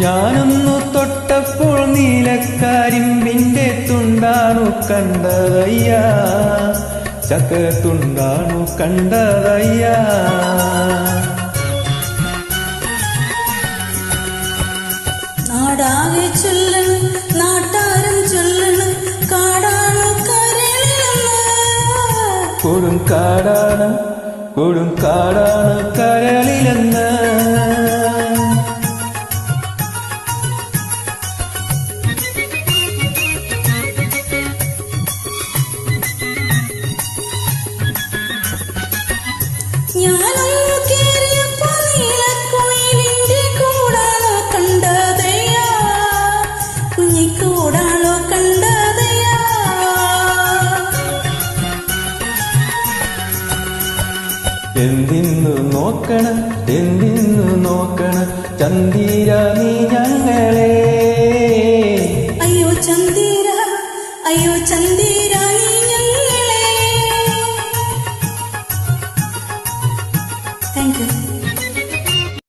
ഞാനൊന്നു തൊട്ടപ്പോൾ നീലക്കരിമ്പിന്റെ തുണ്ടാണു കണ്ടതയ്യ, ചക്കരത്തുണ്ടാണു കണ്ടതയ്യ. നാടാകെ ചൊല്ലണം, നാട്ടാരും ചൊല്ലണം, കാടാണു കരളിലെന്ന്. കൊടുങ്കാടാണ് കൊടുങ്കാടാണ് കരളിലെന്ന്. ഞാനൊന്നു കേറിയപ്പോ നീലക്കുയിലിന്റെ കൂടാണോ കണ്ടതയ്യ, കുഞ്ഞിക്കൂടാണോ കണ്ടതയ്യ. എന്തിന്നു നോക്കണം എന്തിന്നു നോക്കണം ചന്ദിര നീ ഞങ്ങളെ.